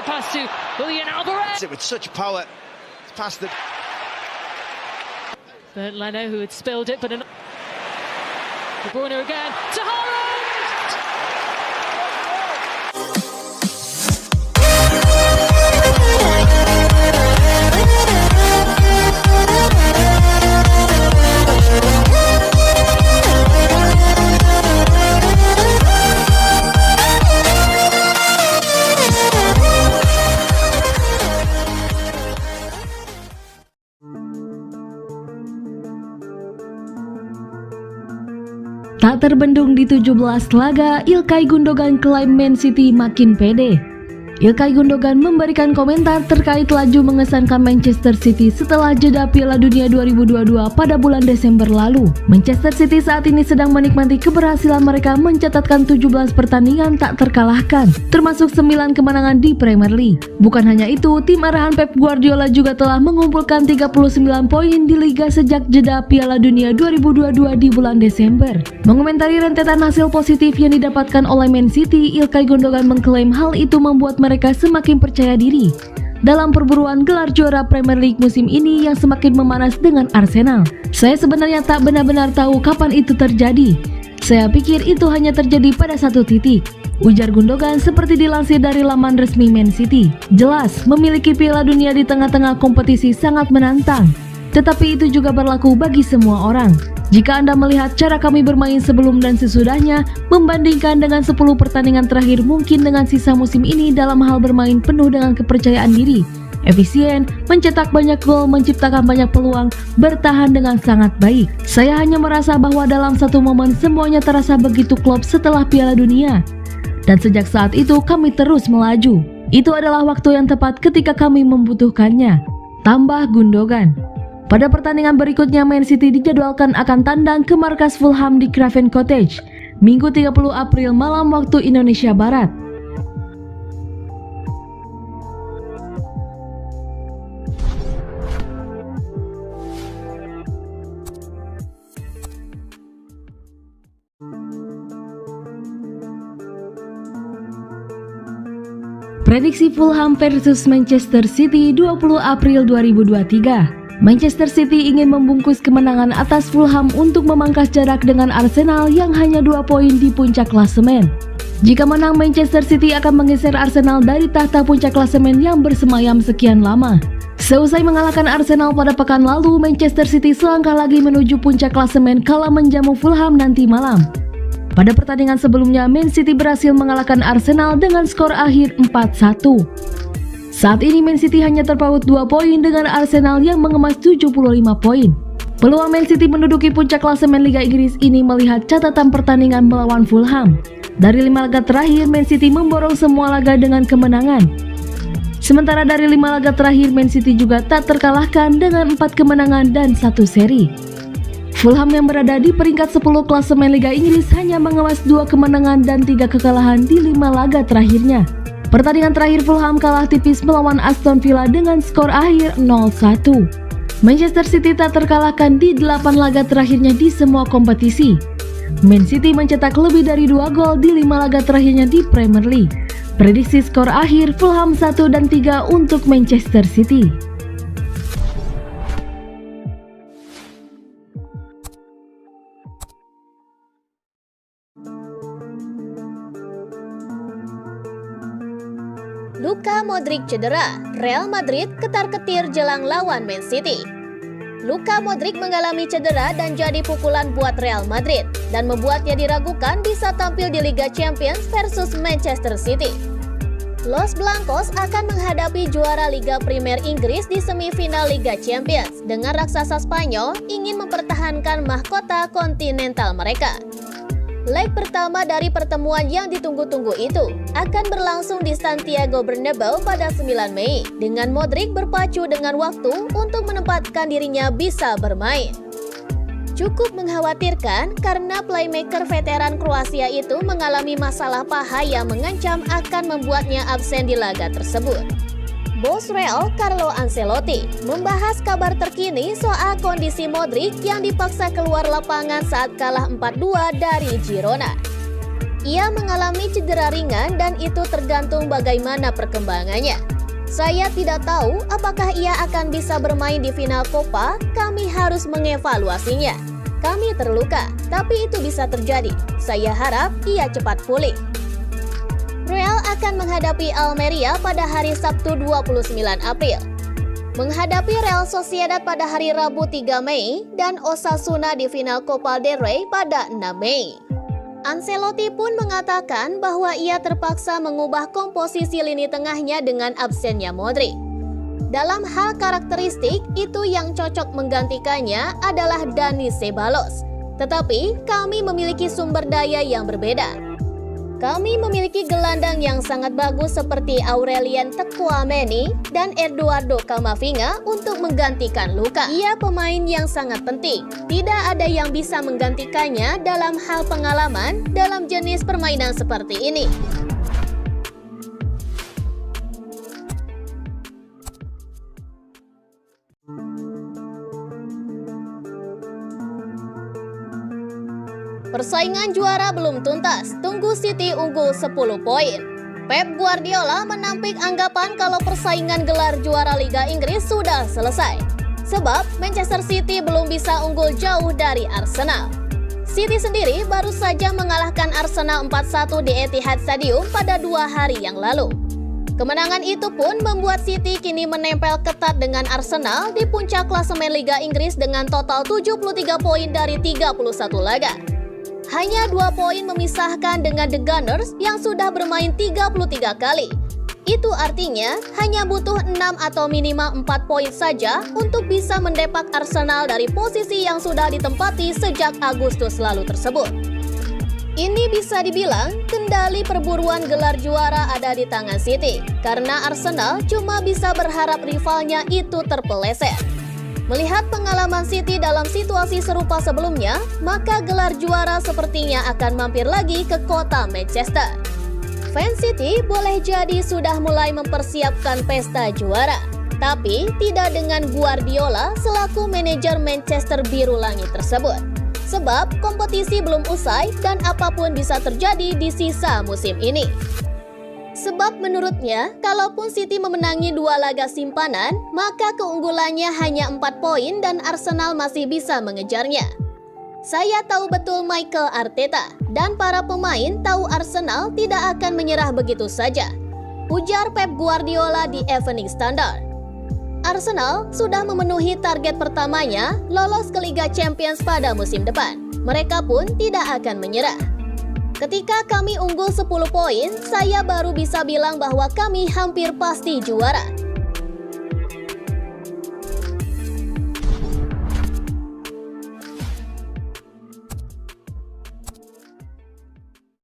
pass to Julian Alvarez. With such power, it's past the... But Leno, who had spilled it, but De Bruyne again to Haaland. Tak terbendung di 17 laga, Ilkay Gundogan klaim Man City makin pede. Ilkay Gundogan memberikan komentar terkait laju mengesankan Manchester City setelah jeda Piala Dunia 2022 pada bulan Desember lalu. Manchester City saat ini sedang menikmati keberhasilan mereka mencatatkan 17 pertandingan tak terkalahkan, termasuk 9 kemenangan di Premier League. Bukan hanya itu, tim arahan Pep Guardiola juga telah mengumpulkan 39 poin di Liga sejak jeda Piala Dunia 2022 di bulan Desember. Mengomentari rentetan hasil positif yang didapatkan oleh Man City, Ilkay Gundogan mengklaim hal itu membuat mereka semakin percaya diri dalam perburuan gelar juara Premier League musim ini yang semakin memanas dengan Arsenal. Saya sebenarnya tak benar-benar tahu kapan itu terjadi. Saya pikir itu hanya terjadi pada satu titik, ujar Gundogan seperti dilansir dari laman resmi Man City. Jelas, memiliki Piala Dunia di tengah-tengah kompetisi sangat menantang, tetapi itu juga berlaku bagi semua orang. Jika Anda melihat cara kami bermain sebelum dan sesudahnya, membandingkan dengan 10 pertandingan terakhir mungkin dengan sisa musim ini dalam hal bermain penuh dengan kepercayaan diri, efisien, mencetak banyak gol, menciptakan banyak peluang, bertahan dengan sangat baik. Saya hanya merasa bahwa dalam satu momen semuanya terasa begitu klop setelah Piala Dunia. Dan sejak saat itu kami terus melaju. Itu adalah waktu yang tepat ketika kami membutuhkannya, tambah Gundogan. Pada pertandingan berikutnya, Man City dijadwalkan akan tandang ke markas Fulham di Craven Cottage, Minggu 30 April malam waktu Indonesia Barat. Prediksi Fulham versus Manchester City 20 April 2023. Manchester City ingin membungkus kemenangan atas Fulham untuk memangkas jarak dengan Arsenal yang hanya 2 poin di puncak klasemen. Jika menang, Manchester City akan menggeser Arsenal dari tahta puncak klasemen yang bersemayam sekian lama. Seusai mengalahkan Arsenal pada pekan lalu, Manchester City selangkah lagi menuju puncak klasemen kala menjamu Fulham nanti malam. Pada pertandingan sebelumnya, Man City berhasil mengalahkan Arsenal dengan skor akhir 4-1. Saat ini Man City hanya terpaut 2 poin dengan Arsenal yang mengemas 75 poin. Peluang Man City menduduki puncak klasemen Liga Inggris ini melihat catatan pertandingan melawan Fulham. Dari 5 laga terakhir, Man City memborong semua laga dengan kemenangan. Sementara dari 5 laga terakhir, Man City juga tak terkalahkan dengan 4 kemenangan dan 1 seri. Fulham yang berada di peringkat 10 klasemen Liga Inggris hanya mengemas 2 kemenangan dan 3 kekalahan di 5 laga terakhirnya. Pertandingan terakhir Fulham kalah tipis melawan Aston Villa dengan skor akhir 0-1. Manchester City tak terkalahkan di 8 laga terakhirnya di semua kompetisi. Man City mencetak lebih dari 2 gol di 5 laga terakhirnya di Premier League. Prediksi skor akhir Fulham 1 dan 3 untuk Manchester City. Luka Modric cedera, Real Madrid ketar-ketir jelang lawan Man City. Luka Modric mengalami cedera dan jadi pukulan buat Real Madrid dan membuatnya diragukan bisa tampil di Liga Champions versus Manchester City. Los Blancos akan menghadapi juara Liga Premier Inggris di semifinal Liga Champions dengan raksasa Spanyol ingin mempertahankan mahkota kontinental mereka. Leg pertama dari pertemuan yang ditunggu-tunggu itu akan berlangsung di Santiago Bernabeu pada 9 Mei dengan Modric berpacu dengan waktu untuk menempatkan dirinya bisa bermain. Cukup mengkhawatirkan karena playmaker veteran Kroasia itu mengalami masalah paha yang mengancam akan membuatnya absen di laga tersebut. Bos Real Carlo Ancelotti membahas kabar terkini soal kondisi Modric yang dipaksa keluar lapangan saat kalah 4-2 dari Girona. Ia mengalami cedera ringan dan itu tergantung bagaimana perkembangannya. Saya tidak tahu apakah ia akan bisa bermain di final Copa, kami harus mengevaluasinya. Kami terluka, tapi itu bisa terjadi. Saya harap ia cepat pulih. Real akan menghadapi Almeria pada hari Sabtu 29 April. Menghadapi Real Sociedad pada hari Rabu 3 Mei dan Osasuna di final Copa del Rey pada 6 Mei. Ancelotti pun mengatakan bahwa ia terpaksa mengubah komposisi lini tengahnya dengan absennya Modric. Dalam hal karakteristik, itu yang cocok menggantikannya adalah Dani Ceballos. Tetapi kami memiliki sumber daya yang berbeda. Kami memiliki gelandang yang sangat bagus seperti Aurelien Tchouaméni dan Eduardo Camavinga untuk menggantikan Luka. Ia pemain yang sangat penting. Tidak ada yang bisa menggantikannya dalam hal pengalaman dalam jenis permainan seperti ini. Persaingan juara belum tuntas, tunggu City unggul 10 poin. Pep Guardiola menampik anggapan kalau persaingan gelar juara Liga Inggris sudah selesai. Sebab Manchester City belum bisa unggul jauh dari Arsenal. City sendiri baru saja mengalahkan Arsenal 4-1 di Etihad Stadium pada 2 hari yang lalu. Kemenangan itu pun membuat City kini menempel ketat dengan Arsenal di puncak klasemen Liga Inggris dengan total 73 poin dari 31 laga. Hanya 2 poin memisahkan dengan The Gunners yang sudah bermain 33 kali. Itu artinya hanya butuh 6 atau minimal 4 poin saja untuk bisa mendepak Arsenal dari posisi yang sudah ditempati sejak Agustus lalu tersebut. Ini bisa dibilang kendali perburuan gelar juara ada di tangan City, karena Arsenal cuma bisa berharap rivalnya itu terpeleset. Melihat pengalaman City dalam situasi serupa sebelumnya, maka gelar juara sepertinya akan mampir lagi ke kota Manchester. Fans City boleh jadi sudah mulai mempersiapkan pesta juara, tapi tidak dengan Guardiola selaku manajer Manchester Biru Langit tersebut. Sebab kompetisi belum usai dan apapun bisa terjadi di sisa musim ini. Sebab menurutnya, kalaupun City memenangi 2 laga simpanan, maka keunggulannya hanya 4 poin dan Arsenal masih bisa mengejarnya. Saya tahu betul Mikel Arteta dan para pemain tahu Arsenal tidak akan menyerah begitu saja, ujar Pep Guardiola di Evening Standard. Arsenal sudah memenuhi target pertamanya, lolos ke Liga Champions pada musim depan. Mereka pun tidak akan menyerah. Ketika kami unggul 10 poin, saya baru bisa bilang bahwa kami hampir pasti juara.